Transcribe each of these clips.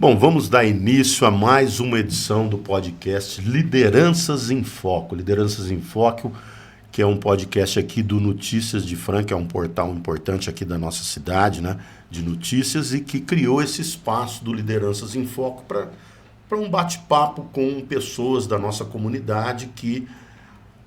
Bom, vamos dar início a mais uma edição do podcast Lideranças em Foco. Lideranças em Foco, que é um podcast aqui do Notícias de Franca, é um portal importante aqui da nossa cidade, né, de notícias, e que criou esse espaço do Lideranças em Foco para um bate-papo com pessoas da nossa comunidade que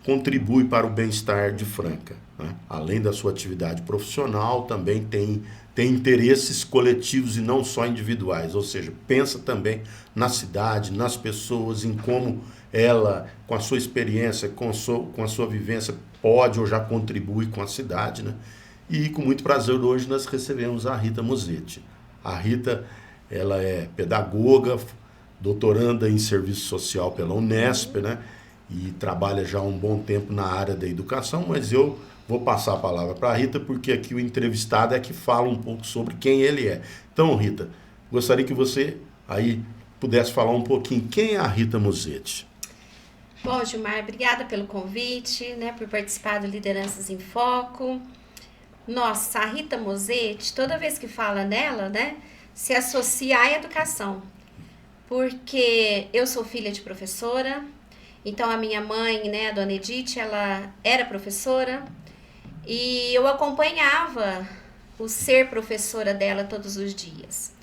contribui para o bem-estar de Franca, né? Além da sua atividade profissional, também tem interesses coletivos e não só individuais, ou seja, pensa também na cidade, nas pessoas, em como ela, com a sua experiência, com a sua vivência, pode ou já contribui com a cidade, né? E com muito prazer hoje nós recebemos a Rita Mosetti. A Rita, ela é pedagoga, doutoranda em serviço social pela Unesp, né? E trabalha já há um bom tempo na área da educação, mas eu vou passar a palavra para a Rita, porque aqui o entrevistado é que fala um pouco sobre quem ele é. Então, Rita, gostaria que você aí pudesse falar um pouquinho quem é a Rita Mosetti. Bom, Gilmar, obrigada pelo convite, né, por participar do Lideranças em Foco. Nossa, a Rita Mosetti, toda vez que fala nela, né, se associa à educação, porque eu sou filha de professora. Então, a minha mãe, né, a dona Edith, ela era professora e eu acompanhava o ser professora dela todos os dias.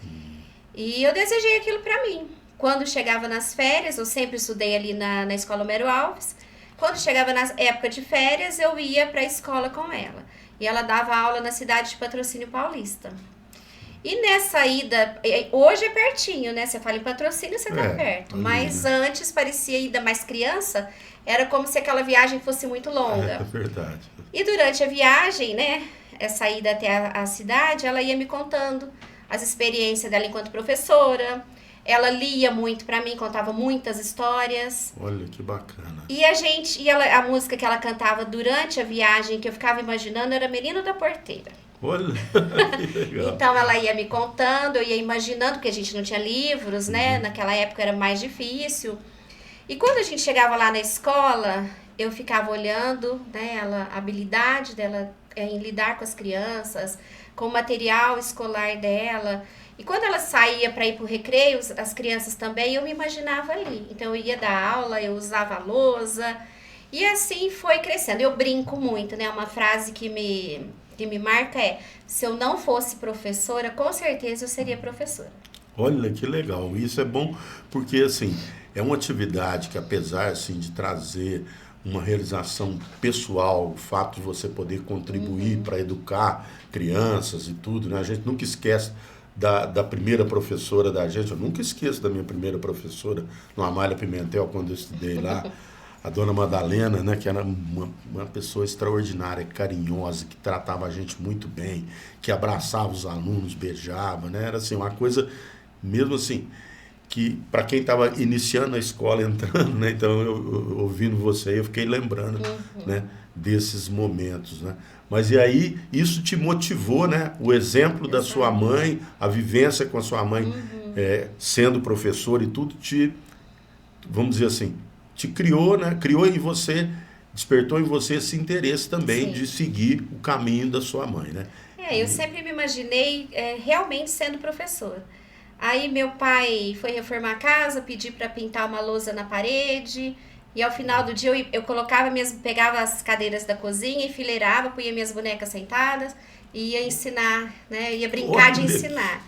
E eu desejei aquilo para mim. Quando chegava nas férias, eu sempre estudei ali na Escola Homero Alves. Quando chegava na época de férias, eu ia para a escola com ela. E ela dava aula na cidade de Patrocínio Paulista. E nessa ida, hoje é pertinho, né? Você fala em Patrocínio, você tá perto. Mas antes parecia ainda mais criança, era como se aquela viagem fosse muito longa. É verdade. E durante a viagem, né? Essa ida até a cidade, ela ia me contando as experiências dela enquanto professora. Ela lia muito pra mim, contava muitas histórias. Olha que bacana. E a música que ela cantava durante a viagem, que eu ficava imaginando, era Menino da Porteira. Olha, que legal. Então ela ia me contando, eu ia imaginando, porque a gente não tinha livros, né? Naquela época era mais difícil. E quando a gente chegava lá na escola, eu ficava olhando, né, a habilidade dela em lidar com as crianças, com o material escolar dela. E quando ela saía para ir para o recreio, as crianças também, eu me imaginava ali. Então eu ia dar aula, eu usava a lousa. E assim foi crescendo. Eu brinco muito, né? Uma frase que me marca é: se eu não fosse professora, com certeza eu seria professora. Olha que legal, isso é bom porque assim, é uma atividade que apesar assim, de trazer uma realização pessoal, o fato de você poder contribuir para educar crianças e tudo, né? A gente nunca esquece da primeira professora da gente, eu nunca esqueço da minha primeira professora no Amália Pimentel, quando eu estudei lá. A dona Madalena, né, que era uma pessoa extraordinária, carinhosa, que tratava a gente muito bem, que abraçava os alunos, beijava, né? Era assim, uma coisa, mesmo assim, que para quem estava iniciando a escola, entrando, né? Então, eu ouvindo você, eu fiquei lembrando, né, desses momentos, né? Mas e aí, isso te motivou, né? O exemplo da sua mãe, a vivência com a sua mãe, sendo professora e tudo, vamos dizer assim, te criou, né? Criou em você, despertou em você esse interesse também de seguir o caminho da sua mãe, né? Eu sempre me imaginei realmente sendo professora. Aí meu pai foi reformar a casa, pedi para pintar uma lousa na parede, e ao final do dia eu pegava as cadeiras da cozinha, enfileirava, punha minhas bonecas sentadas e ia ensinar, né? Ia brincar de ensinar.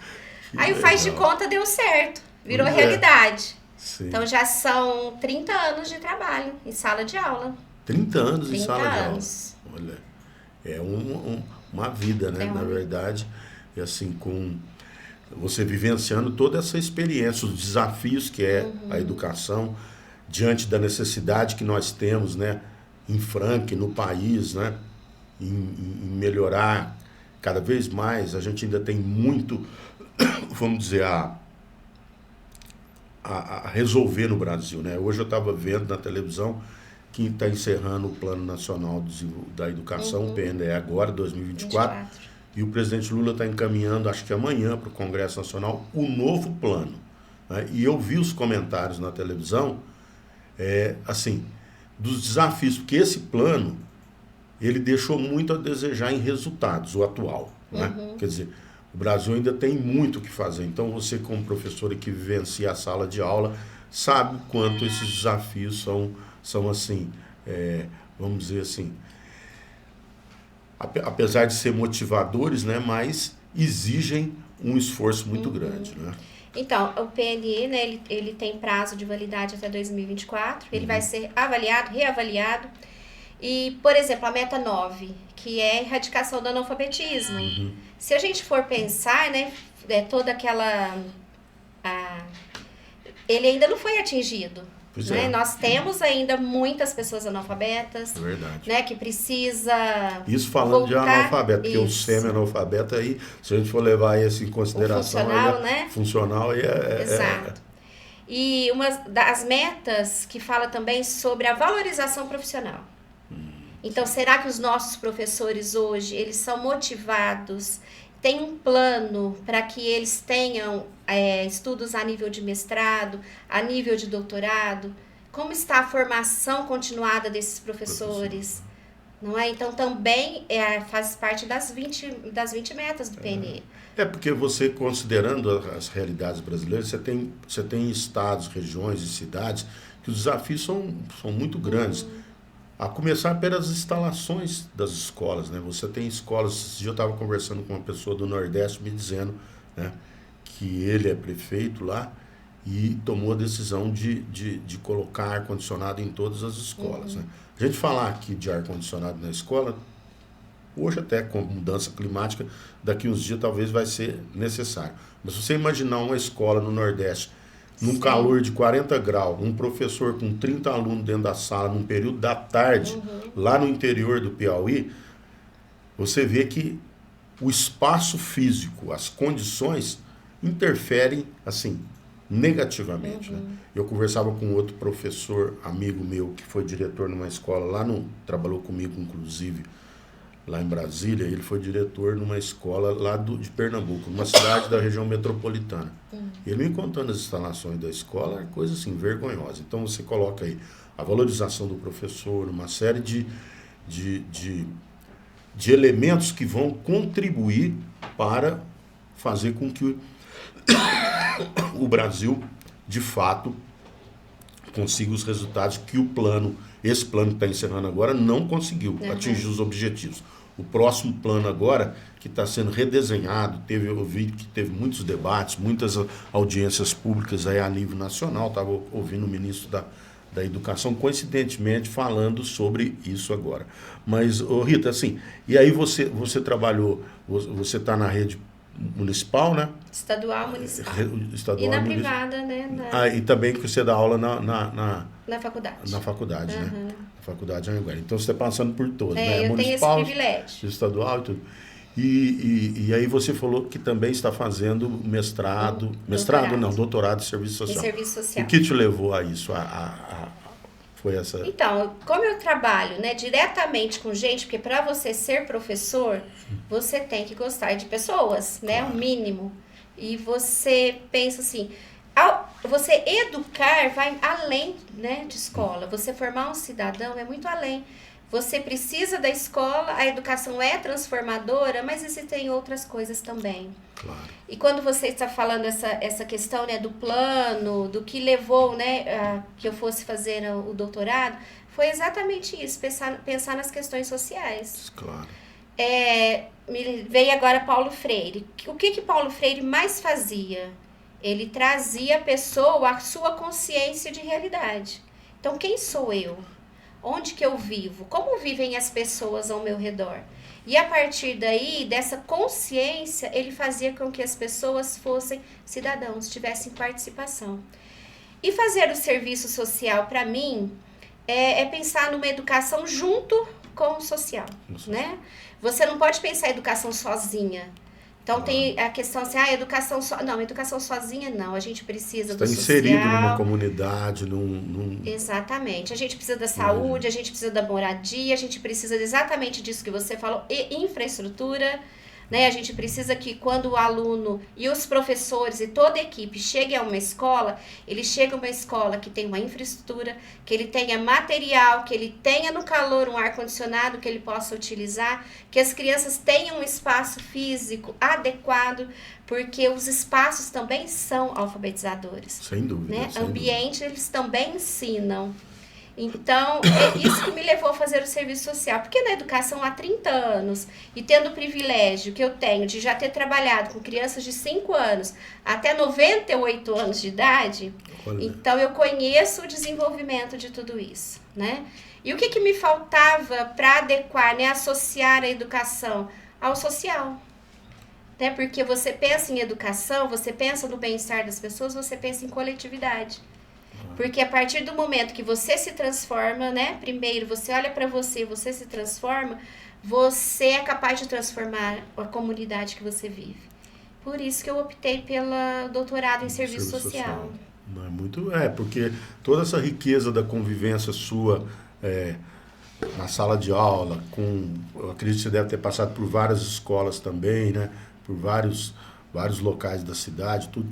Aí o faz de conta deu certo, virou realidade. Sim. Então já são 30 anos de trabalho em sala de aula. 30 anos 30 em sala anos. de aula. Olha, é uma vida, né? Na verdade, e assim, com você vivenciando toda essa experiência, os desafios que é a educação, diante da necessidade que nós temos, né? Em Franca, no país, né? Em melhorar cada vez mais. A gente ainda tem muito, vamos dizer, a resolver no Brasil, né? Hoje eu estava vendo na televisão que está encerrando o Plano Nacional da Educação, o PNDE agora, 2024, e o presidente Lula está encaminhando, acho que amanhã, para o Congresso Nacional, o novo plano, né? E eu vi os comentários na televisão, assim, dos desafios, porque esse plano, ele deixou muito a desejar em resultados, o atual, né? Quer dizer, O Brasil ainda tem muito o que fazer. Então, você, como professora que vivencia a sala de aula, sabe quanto esses desafios são assim, vamos dizer assim, apesar de ser motivadores, né, mas exigem um esforço muito grande, né? Então, o PNE, né, ele tem prazo de validade até 2024, ele vai ser avaliado, reavaliado. E, por exemplo, a meta 9, que é a erradicação do analfabetismo. Se a gente for pensar, né, toda aquela... ele ainda não foi atingido. Né? Nós temos ainda muitas pessoas analfabetas, né, que precisa isso falando de analfabeto, porque o semi-analfabeto aí, se a gente for levar isso em consideração, funcional, né? Funcional Exato. E uma das metas que fala também sobre a valorização profissional. Então, será que os nossos professores hoje, eles são motivados, tem um plano para que eles tenham estudos a nível de mestrado, a nível de doutorado? Como está a formação continuada desses professores? Não é? Então, também faz parte das 20 metas do PNE. Porque você, considerando as realidades brasileiras, você tem estados, regiões e cidades que os desafios são muito grandes. A começar pelas instalações das escolas, né? Você tem escolas, esse dia eu estava conversando com uma pessoa do Nordeste me dizendo, né, que ele é prefeito lá e tomou a decisão de colocar ar-condicionado em todas as escolas. Né? A gente falar aqui de ar-condicionado na escola, hoje até com mudança climática, daqui uns dias talvez vai ser necessário. Mas se você imaginar uma escola no Nordeste, num calor de 40 graus, um professor com 30 alunos dentro da sala, num período da tarde, lá no interior do Piauí, você vê que o espaço físico, as condições, interferem, assim, negativamente. Né? Eu conversava com outro professor, amigo meu, que foi diretor numa escola, trabalhou comigo, inclusive, lá em Brasília. Ele foi diretor numa escola lá de Pernambuco, numa cidade da região metropolitana. Ele me contando as instalações da escola, é coisa assim, vergonhosa. Então você coloca aí a valorização do professor, uma série de elementos que vão contribuir para fazer com que o Brasil, de fato, consiga os resultados que esse plano que está encerrando agora, não conseguiu atingir os objetivos. O próximo plano agora, que está sendo redesenhado, eu vi que teve muitos debates, muitas audiências públicas aí a nível nacional, estava ouvindo o ministro da Educação, coincidentemente, falando sobre isso agora. Mas, Rita, assim, e aí você trabalhou, você está na rede municipal, né? Estadual, municipal. Estadual, e na privada, né? E também que você dá aula na faculdade. Na faculdade, né? Na faculdade Anhanguera. Então você está passando por todos, né? Eu municipal, tenho esse privilégio. Estadual e tudo. E aí você falou que também está fazendo doutorado em serviço social. Em serviço social. O que te levou a isso? Foi essa... Então, como eu trabalho, né, diretamente com gente, porque para você ser professor, você tem que gostar de pessoas, né, o mínimo. E você pensa assim, você educar vai além, né, de escola. Você formar um cidadão é muito além. Você precisa da escola, a educação é transformadora, mas existem outras coisas também. Claro. E quando você está falando essa questão, né, do plano, do que levou, né, que eu fosse fazer o doutorado, foi exatamente isso, pensar nas questões sociais. Claro. Me veio agora Paulo Freire. O que Paulo Freire mais fazia? Ele trazia a pessoa à sua consciência de realidade. Então, quem sou eu? Onde que eu vivo? Como vivem as pessoas ao meu redor? E a partir daí, dessa consciência, ele fazia com que as pessoas fossem cidadãos, tivessem participação. E fazer o serviço social, para mim, é pensar numa educação junto com o social, né? Você não pode pensar a educação sozinha. Então, tem a questão assim, educação sozinha não, a gente precisa do social. Está inserido numa comunidade, Exatamente, a gente precisa da saúde, a gente precisa da moradia, a gente precisa exatamente disso que você falou, e infraestrutura, né? A gente precisa que quando o aluno e os professores e toda a equipe chegue a uma escola, ele chegue a uma escola que tenha uma infraestrutura, que ele tenha material, que ele tenha no calor um ar-condicionado que ele possa utilizar, que as crianças tenham um espaço físico adequado, porque os espaços também são alfabetizadores. Sem dúvida. Né? Sem Ambiente, dúvida. eles também ensinam. Então, é isso que me levou a fazer o serviço social. Porque na educação há 30 anos, e tendo o privilégio que eu tenho de já ter trabalhado com crianças de 5 anos até 98 anos de idade, Olha. Então eu conheço o desenvolvimento de tudo isso, né? E o que me faltava para adequar, né, associar a educação ao social? Né? Porque você pensa em educação, você pensa no bem-estar das pessoas, você pensa em coletividade. Porque a partir do momento que você se transforma, né? Primeiro, você olha para você, você se transforma, você é capaz de transformar a comunidade que você vive. Por isso que eu optei pelo doutorado em serviço social. Não é muito, porque toda essa riqueza da convivência sua na sala de aula, eu acredito que você deve ter passado por várias escolas também, né? Por vários locais da cidade, tudo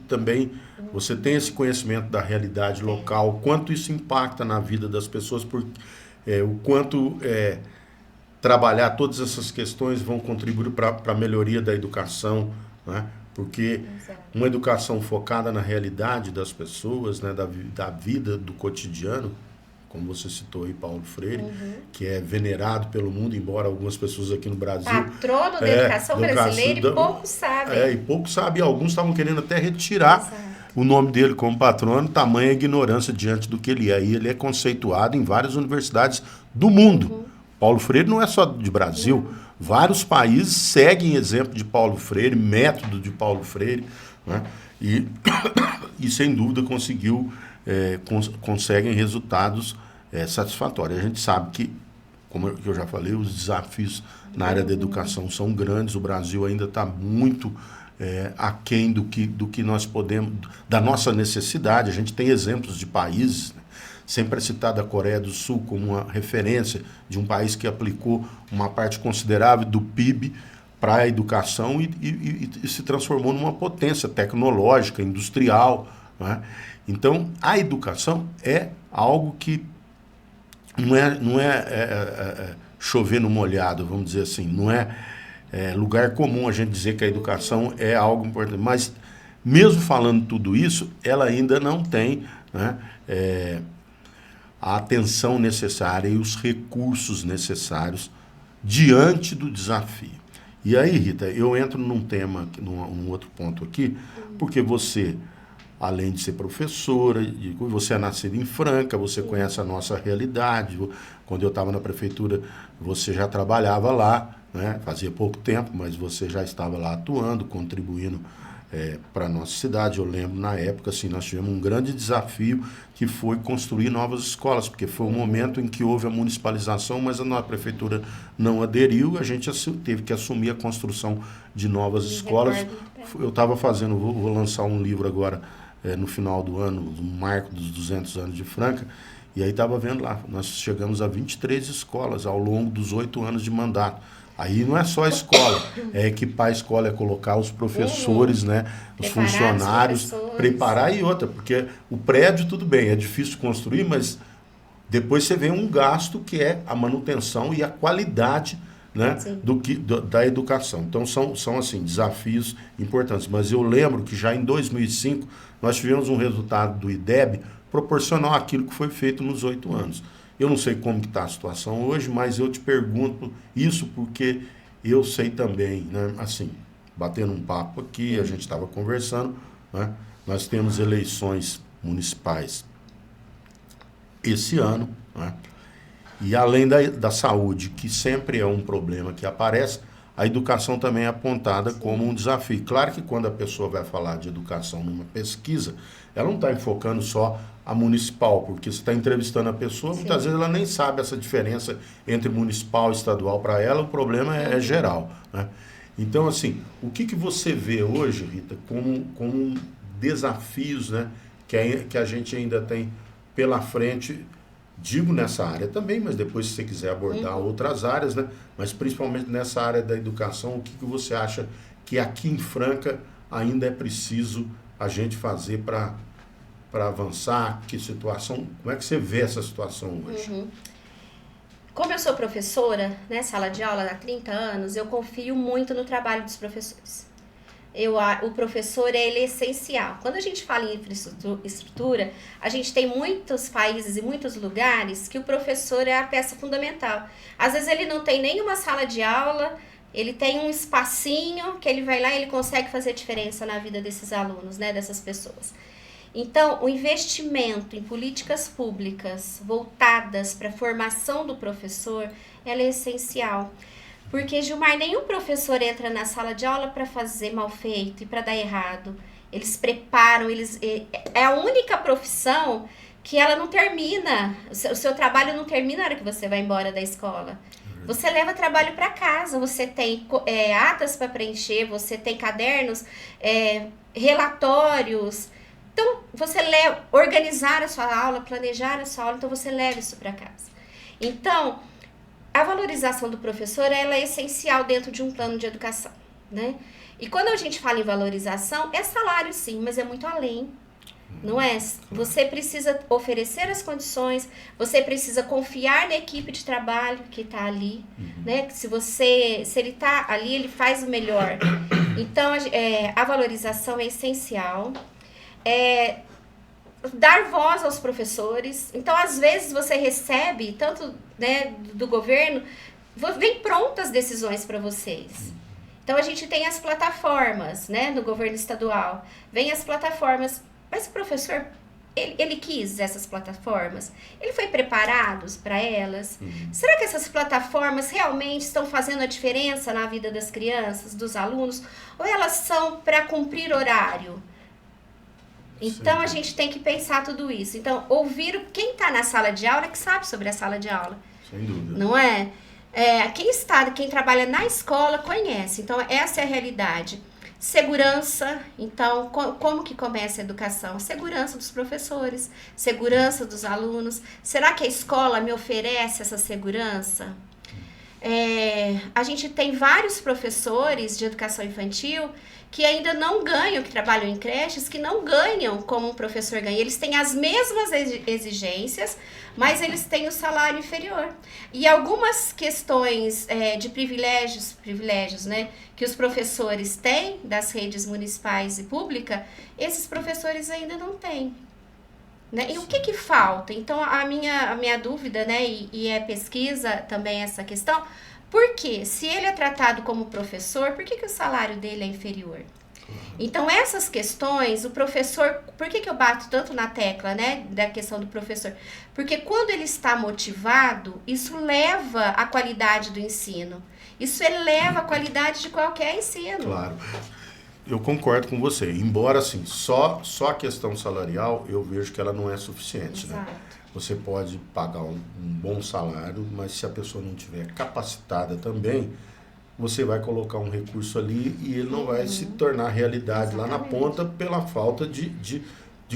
também você tem esse conhecimento da realidade local, o quanto isso impacta na vida das pessoas, o quanto trabalhar todas essas questões vão contribuir para a melhoria da educação, né? Porque uma educação focada na realidade das pessoas, né? da vida, do cotidiano, como você citou aí, Paulo Freire, que é venerado pelo mundo, embora algumas pessoas aqui no Brasil... Patrono da educação brasileira, e poucos sabem. E poucos sabem. Alguns estavam querendo até retirar o nome dele como patrono, tamanha ignorância diante do que ele é. E ele é conceituado em várias universidades do mundo. Paulo Freire não é só de Brasil. Vários países seguem exemplo de Paulo Freire, método de Paulo Freire, né? E sem dúvida conseguem resultados satisfatórios. A gente sabe que, como eu já falei, os desafios na área da educação são grandes. O Brasil ainda está muito aquém do que nós podemos, da nossa necessidade. A gente tem exemplos de países, né? Sempre é citada a Coreia do Sul como uma referência de um país que aplicou uma parte considerável do PIB para a educação e se transformou numa potência tecnológica, industrial, né? Então, a educação é algo que não é chover no molhado, vamos dizer assim. Não é lugar comum a gente dizer que a educação é algo importante. Mas, mesmo falando tudo isso, ela ainda não tem, né, a atenção necessária e os recursos necessários diante do desafio. E aí, Rita, eu entro num tema, num outro ponto aqui, porque você... Além de ser professora, você é nascida em Franca, você conhece a nossa realidade. Quando eu estava na prefeitura, você já trabalhava lá, né? Fazia pouco tempo, mas você já estava lá atuando, contribuindo para a nossa cidade. Eu lembro, na época, assim, nós tivemos um grande desafio que foi construir novas escolas, porque foi um momento em que houve a municipalização, mas a nossa prefeitura não aderiu, a gente teve que assumir a construção de novas escolas. Eu estava vou lançar um livro agora, no final do ano, no marco dos 200 anos de Franca, e aí estava vendo lá, nós chegamos a 23 escolas ao longo dos 8 anos de mandato. Aí não é só a escola, é equipar a escola, é colocar os professores, né, os funcionários, preparar e outra, porque o prédio, tudo bem, é difícil construir, mas depois você vê um gasto que é a manutenção e a qualidade, né, da educação. Então são assim, desafios importantes. Mas eu lembro que já em 2005 nós tivemos um resultado do IDEB proporcional àquilo que foi feito nos 8 anos. Eu não sei como está a situação hoje, mas eu te pergunto isso porque eu sei também, né, assim, batendo um papo aqui, a gente estava conversando, né, nós temos eleições municipais esse ano, né, e além da saúde, que sempre é um problema que aparece, a educação também é apontada como um desafio. Claro que quando a pessoa vai falar de educação numa pesquisa, ela não está enfocando só a municipal, porque você está entrevistando a pessoa, muitas vezes ela nem sabe essa diferença entre municipal e estadual. Para ela, o problema é geral, né? Então, assim, o que você vê hoje, Rita, como desafios, né, que a gente ainda tem pela frente Digo nessa área também, mas depois se você quiser abordar outras áreas, né? Mas principalmente nessa área da educação, o que você acha que aqui em Franca ainda é preciso a gente fazer para avançar? Que situação, como é que você vê essa situação hoje? Como eu sou professora, né, sala de aula há 30 anos, eu confio muito no trabalho dos professores. O professor, ele é essencial. Quando a gente fala em infraestrutura, a gente tem muitos países e muitos lugares que o professor é a peça fundamental. Às vezes ele não tem nenhuma sala de aula, ele tem um espacinho que ele vai lá e ele consegue fazer diferença na vida desses alunos, né, dessas pessoas. Então, o investimento em políticas públicas voltadas para a formação do professor, ela é essencial. Porque, Gilmar, nenhum professor entra na sala de aula para fazer mal feito e para dar errado. Eles preparam, é a única profissão que ela não termina, o seu trabalho não termina na hora que você vai embora da escola. Você leva trabalho para casa, você tem atas para preencher, você tem cadernos, relatórios. Então, você organizar a sua aula, planejar a sua aula, então você leva isso para casa. Então, a valorização do professor, ela é essencial dentro de um plano de educação, né? E quando a gente fala em valorização, é salário sim, mas é muito além, não é? Você precisa oferecer as condições, você precisa confiar na equipe de trabalho que está ali, né? Se ele está ali, ele faz o melhor. Então, a valorização é essencial. Dar voz aos professores. Então, às vezes, você recebe, tanto, né, do governo, vem prontas decisões para vocês. Então, a gente tem as plataformas, né, do governo estadual. Vem as plataformas, mas o professor, ele quis essas plataformas? Ele foi preparado para elas? Será que essas plataformas realmente estão fazendo a diferença na vida das crianças, dos alunos? Ou elas são para cumprir horário? Então, a gente tem que pensar tudo isso. Então, ouvir quem está na sala de aula que sabe sobre a sala de aula. Sem dúvida. Não é? Quem trabalha na escola conhece. Então, essa é a realidade. Segurança. Então, como que começa a educação? Segurança dos professores, segurança dos alunos. Será que a escola me oferece essa segurança? A gente tem vários professores de educação infantil que ainda não ganham, que trabalham em creches, que não ganham como um professor ganha. Eles têm as mesmas exigências, mas eles têm o salário inferior. E algumas questões de privilégios, né, que os professores têm das redes municipais e públicas, esses professores ainda não têm. Né? E o que falta? Então, a minha dúvida, né, e é pesquisa também essa questão, por quê? Se ele é tratado como professor, por que o salário dele é inferior? Então, essas questões, o professor, por que eu bato tanto na tecla, né, da questão do professor? Porque quando ele está motivado, isso leva a qualidade do ensino. Isso eleva a qualidade de qualquer ensino. Claro. Eu concordo com você. Embora, assim, só a questão salarial, eu vejo que ela não é suficiente, né? Você pode pagar um bom salário, mas se a pessoa não tiver capacitada também, você vai colocar um recurso ali e ele não vai se tornar realidade lá na ponta pela falta de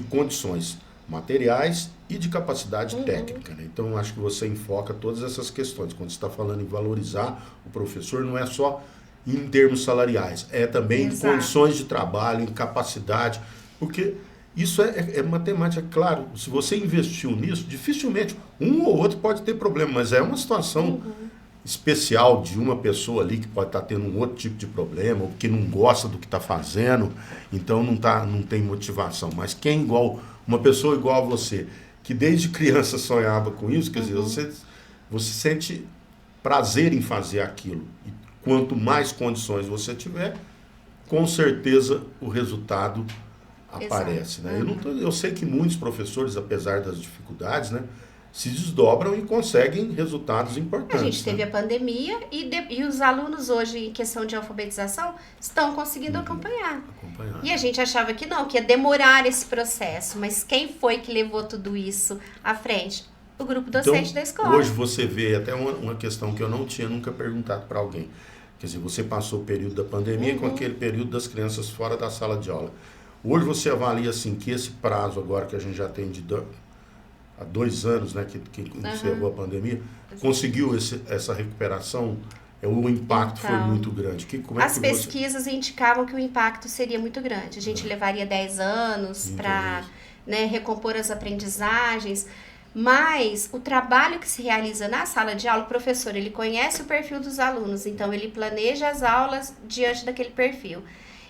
condições materiais e de capacidade técnica, né? Então, eu acho que você enfoca todas essas questões. Quando você está falando em valorizar o professor, não é só em termos salariais, é também em condições de trabalho, em capacidade, porque isso é matemática, claro. Se você investiu nisso, dificilmente um ou outro pode ter problema, mas é uma situação especial de uma pessoa ali que pode estar tendo um outro tipo de problema, ou que não gosta do que está fazendo, então não tem motivação. Mas uma pessoa igual a você, que desde criança sonhava com isso, quer dizer, você sente prazer em fazer aquilo. E quanto mais condições você tiver, com certeza o resultado aparece, né? Eu sei que muitos professores, apesar das dificuldades, né, se desdobram e conseguem resultados importantes. A gente teve a pandemia e os alunos hoje, em questão de alfabetização, estão conseguindo acompanhar. E a gente achava que não, que ia demorar esse processo, mas quem foi que levou tudo isso à frente? O grupo docente da escola. Hoje você vê até uma questão que eu não tinha nunca perguntado para alguém. Quer dizer, você passou o período da pandemia com aquele período das crianças fora da sala de aula. Hoje você avalia assim que esse prazo agora que a gente já tem há 2 anos, né, que encerrou a pandemia, conseguiu essa recuperação? O impacto foi muito grande. As pesquisas indicavam que o impacto seria muito grande. A gente levaria 10 anos para, né, recompor as aprendizagens, mas o trabalho que se realiza na sala de aula, o professor, ele conhece o perfil dos alunos, então ele planeja as aulas diante daquele perfil.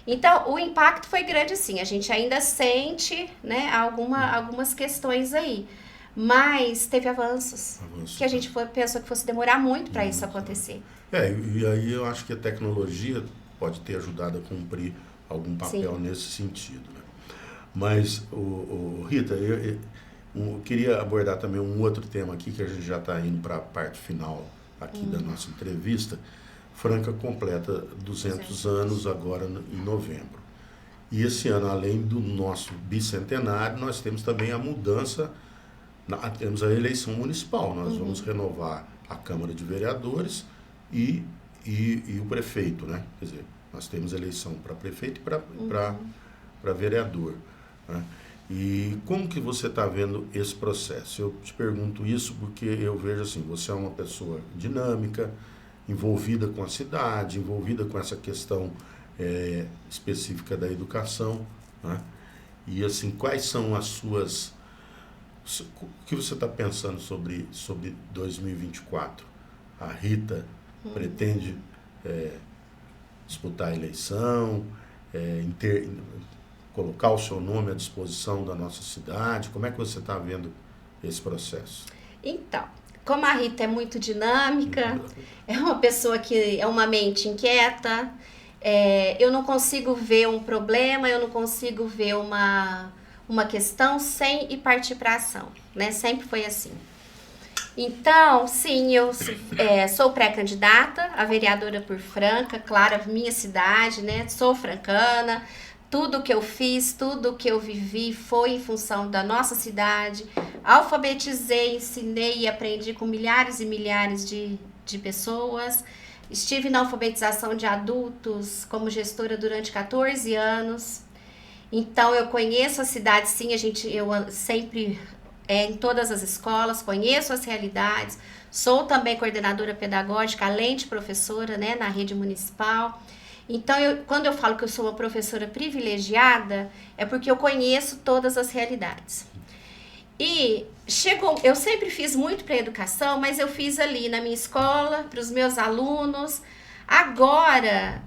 Então, o impacto foi grande, sim. A gente ainda sente, né, algumas questões aí. Mas teve avanços que a gente pensou que fosse demorar muito para isso acontecer. E aí eu acho que a tecnologia pode ter ajudado a cumprir algum papel nesse sentido. Né? Mas, Rita, eu queria abordar também um outro tema aqui, que a gente já está indo para a parte final aqui da nossa entrevista. Franca completa 200 anos agora em novembro. E esse ano, além do nosso bicentenário, nós temos também a mudança, temos a eleição municipal. Nós vamos renovar a Câmara de Vereadores e o prefeito, né? Quer dizer, nós temos eleição para prefeito e para vereador. Né? E como que você está vendo esse processo? Eu te pergunto isso porque eu vejo assim, você é uma pessoa dinâmica, envolvida com a cidade, envolvida com essa questão específica da educação, né? E assim, quais são as suas... O que você está pensando sobre 2024? A Rita pretende disputar a eleição, colocar o seu nome à disposição da nossa cidade? Como é que você está vendo esse processo? Então, como a Rita é muito dinâmica, é uma pessoa que é uma mente inquieta, eu não consigo ver um problema, eu não consigo ver uma questão sem ir partir para a ação, né? Sempre foi assim. Então, sim, eu sou pré-candidata a vereadora por Franca, claro, minha cidade, né? Sou francana, tudo que eu fiz, tudo que eu vivi foi em função da nossa cidade. Alfabetizei, ensinei e aprendi com milhares e milhares de pessoas. Estive na alfabetização de adultos como gestora durante 14 anos. Então, eu conheço a cidade, sim, eu sempre... em todas as escolas, conheço as realidades, sou também coordenadora pedagógica, além de professora, né, na rede municipal. Então, quando eu falo que eu sou uma professora privilegiada, é porque eu conheço todas as realidades. E eu sempre fiz muito para a educação, mas eu fiz ali na minha escola, para os meus alunos. Agora,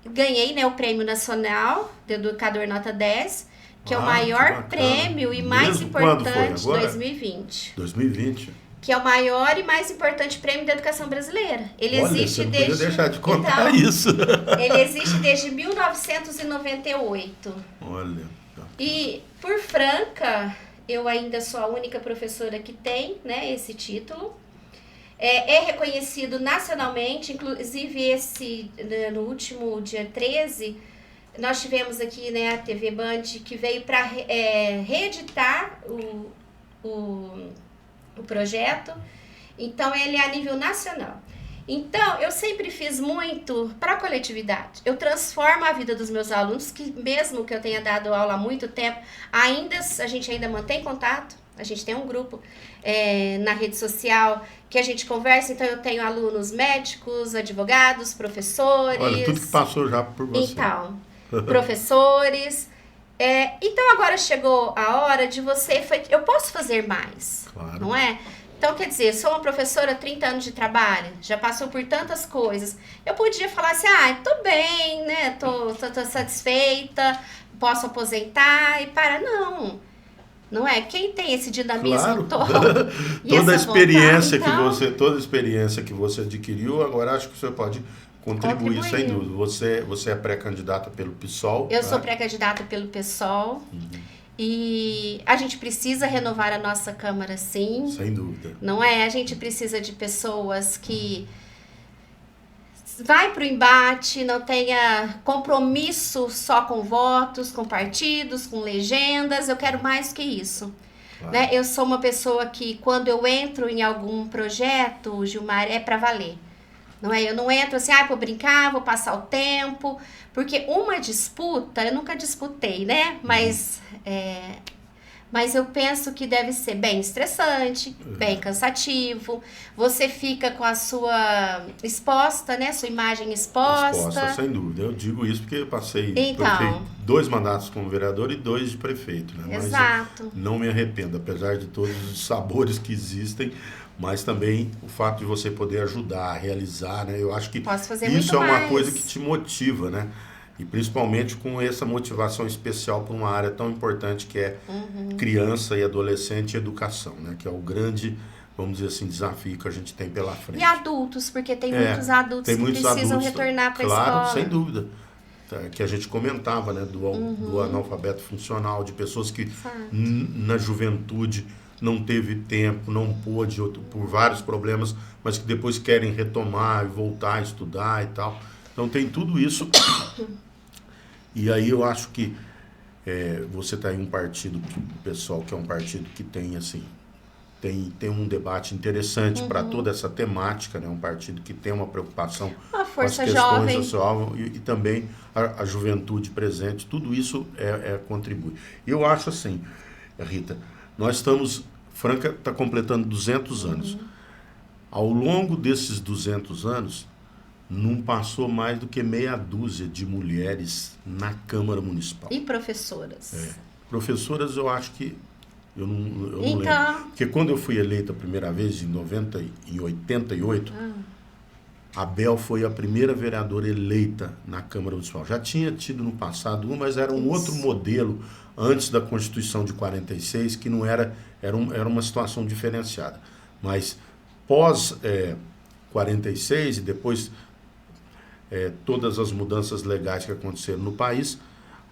ganhei, né, o Prêmio Nacional de Educador Nota 10, que é o maior prêmio e mais importante, 2020. 2020. Que é o maior e mais importante prêmio da educação brasileira. Ele existe não desde... podia deixar de contar isso. Ele existe desde 1998. Olha. E por Franca, eu ainda sou a única professora que tem, né, esse título. É reconhecido nacionalmente, inclusive no último dia 13... Nós tivemos aqui, né, a TV Band, que veio para reeditar o projeto. Então, ele é a nível nacional. Então, eu sempre fiz muito para a coletividade. Eu transformo a vida dos meus alunos, que mesmo que eu tenha dado aula há muito tempo, a gente ainda mantém contato. A gente tem um grupo na rede social que a gente conversa. Então, eu tenho alunos médicos, advogados, professores. Olha, tudo que passou já por você. Então... professores. Então agora chegou a hora de você... Eu posso fazer mais, claro. Não é? Então, quer dizer, sou uma professora, 30 anos de trabalho, já passou por tantas coisas. Eu podia falar assim, tô bem, né? Tô satisfeita, posso aposentar e parar. Não é? Quem tem esse dinamismo todo e toda a experiência vontade, toda a experiência que você adquiriu, agora acho que você pode contribuir, sem dúvida. Você é pré-candidata pelo PSOL. Eu sou pré-candidata pelo PSOL. E a gente precisa renovar a nossa Câmara, sim. Sem dúvida. Não é? A gente precisa de pessoas que vai para o embate, não tenha compromisso só com votos, com partidos, com legendas. Eu quero mais que isso. Claro. Né? Eu sou uma pessoa que, quando eu entro em algum projeto, Gilmar, é para valer. Não é? Eu não entro assim, vou brincar, vou passar o tempo, porque uma disputa, eu nunca disputei, né? Mas Mas eu penso que deve ser bem estressante, bem cansativo. Você fica com a sua exposta, né? Sua imagem exposta. Sem dúvida. Eu digo isso porque eu passei Então, 2 mandatos como vereador e 2 de prefeito, né? Mas exato. não me arrependo, apesar de todos os sabores que existem, mas também o fato de você poder ajudar, realizar, né? Eu acho que isso é uma coisa que te motiva, né? E principalmente com essa motivação especial para uma área tão importante que é criança e adolescente e educação, né? Que é o grande, vamos dizer assim, desafio que a gente tem pela frente. E adultos, porque tem muitos adultos que precisam retornar para a escola. Claro, sem dúvida. Que a gente comentava, né? Do analfabeto funcional, de pessoas que na juventude não teve tempo, não pôde, por vários problemas, mas que depois querem retomar e voltar a estudar e tal. Então tem tudo isso. E aí eu acho que você está em um partido, pessoal, que é um partido que tem, assim, tem um debate interessante para toda essa temática, né? Um partido que tem uma preocupação com as questões sociais e também a juventude presente. Tudo isso contribui. E eu acho assim, Rita, nós estamos... Franca está completando 200 anos. Ao longo desses 200 anos... não passou mais do que meia dúzia de mulheres na Câmara Municipal. E professoras? Professoras, eu acho que... Eu não lembro. Porque quando eu fui eleita a primeira vez, em 88, a Bel foi a primeira vereadora eleita na Câmara Municipal. Já tinha tido no passado mas era um outro modelo antes da Constituição de 46, que não era uma situação diferenciada. Mas pós 46 e depois... todas as mudanças legais que aconteceram no país,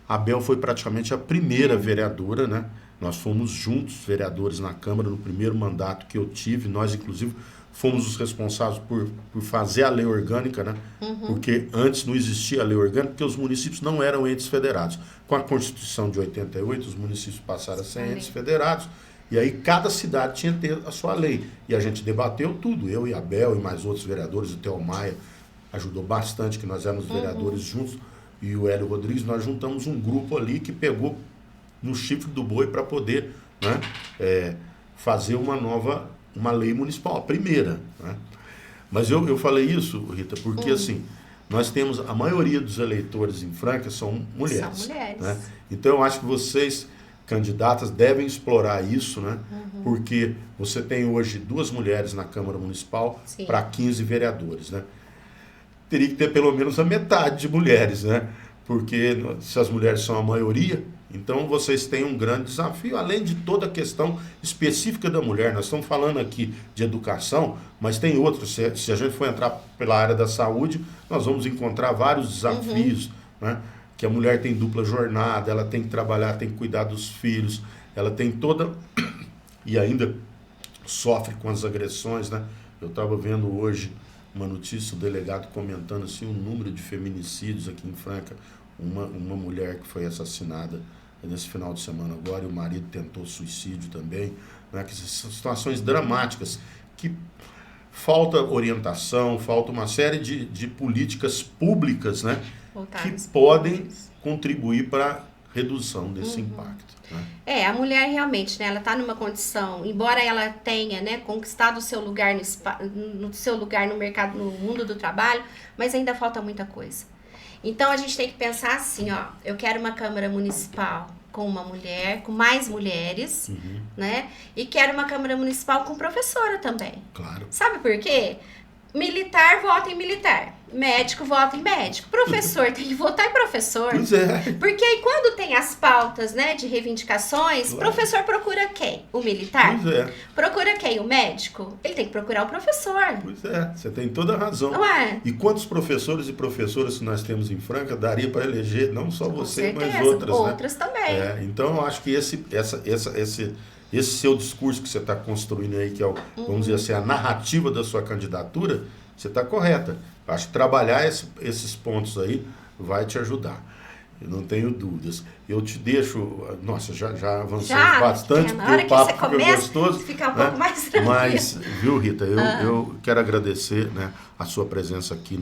a Bel foi praticamente a primeira vereadora, né? Nós fomos juntos vereadores na Câmara no primeiro mandato que eu tive, nós inclusive fomos os responsáveis por fazer a lei orgânica, né? Porque antes não existia a lei orgânica, porque os municípios não eram entes federados. Com a Constituição de 88, os municípios passaram a ser entes federados, e aí cada cidade tinha que ter a sua lei. E a gente debateu tudo, eu e a Bel e mais outros vereadores, o Theo Maia, ajudou bastante, que nós éramos vereadores juntos, e o Hélio Rodrigues, nós juntamos um grupo ali que pegou no chifre do boi para poder, né, fazer uma lei municipal, a primeira. Né? Mas eu falei isso, Rita, porque assim, nós temos, a maioria dos eleitores em Franca são mulheres. São mulheres. Né? Então eu acho que vocês, candidatas, devem explorar isso, né? Porque você tem hoje 2 mulheres na Câmara Municipal para 15 vereadores, né? Teria que ter pelo menos a metade de mulheres, né? Porque se as mulheres são a maioria, então vocês têm um grande desafio, além de toda a questão específica da mulher. Nós estamos falando aqui de educação, mas tem outros. Se a gente for entrar pela área da saúde, nós vamos encontrar vários desafios, né? Que a mulher tem dupla jornada, ela tem que trabalhar, tem que cuidar dos filhos, ela tem toda... e ainda sofre com as agressões, né? Eu estava vendo hoje uma notícia, o delegado comentando assim, o número de feminicídios aqui em Franca, uma mulher que foi assassinada nesse final de semana agora, e o marido tentou suicídio também, né? Que são situações dramáticas, que falta orientação, falta uma série de políticas públicas, né? Que podem contribuir para a redução desse impacto. Né? A mulher realmente, né, ela está numa condição, embora ela tenha, né, conquistado o seu lugar no seu lugar no mercado, no mundo do trabalho, mas ainda falta muita coisa. Então a gente tem que pensar assim, ó, eu quero uma Câmara Municipal com uma mulher, com mais mulheres, né? E quero uma Câmara Municipal com professora também. Claro. Sabe por quê? Militar vota em militar, médico vota em médico, professor tem que votar em professor. Pois é. Porque aí quando tem as pautas, né, de reivindicações, o professor procura quem? O militar? Pois é. Procura quem? O médico? Ele tem que procurar o professor. Pois é, você tem toda a razão. Não é? E quantos professores e professoras que nós temos em Franca daria para eleger, não só você, mas outras. Outras, né? Também. Então eu acho que esse seu discurso que você está construindo aí, que é, vamos dizer assim, a narrativa da sua candidatura, você está correta. Eu acho que trabalhar esses pontos aí vai te ajudar. Eu não tenho dúvidas. Eu te deixo... Nossa, já avançamos bastante, porque o papo fica gostoso. Fica um pouco mais tranquilo. Mas, viu, Rita, eu quero agradecer, né, a sua presença aqui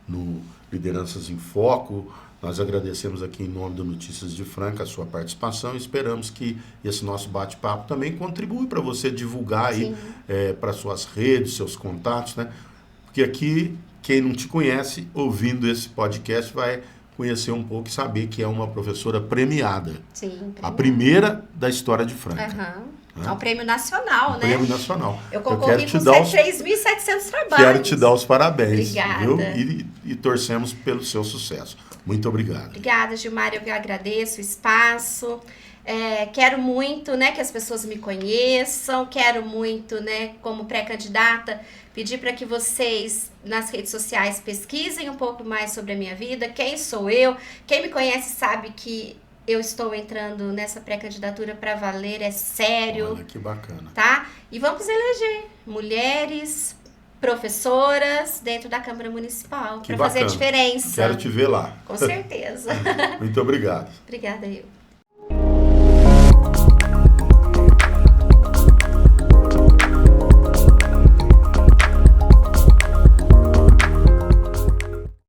no Lideranças em Foco. Nós agradecemos aqui em nome do Notícias de Franca a sua participação e esperamos que esse nosso bate-papo também contribua para você divulgar aí para suas redes, seus contatos, né? Porque aqui, quem não te conhece, ouvindo esse podcast, vai conhecer um pouco e saber que é uma professora premiada. Sim, premiada. A primeira da história de Franca. É um prêmio nacional, né? Prêmio nacional. Eu concorri com 3.700 trabalhos. Quero te dar os parabéns. Obrigada. Viu? E torcemos pelo seu sucesso. Muito obrigado. Obrigada, Gilmar. Eu que agradeço o espaço. Quero muito, né, que as pessoas me conheçam. Quero muito, né, como pré-candidata, pedir para que vocês, nas redes sociais, pesquisem um pouco mais sobre a minha vida. Quem sou eu? Quem me conhece sabe que eu estou entrando nessa pré-candidatura para valer, é sério. Olha, que bacana. Tá? E vamos eleger mulheres professoras dentro da Câmara Municipal para fazer a diferença. Quero te ver lá. Com certeza. Muito obrigado. Obrigada, eu.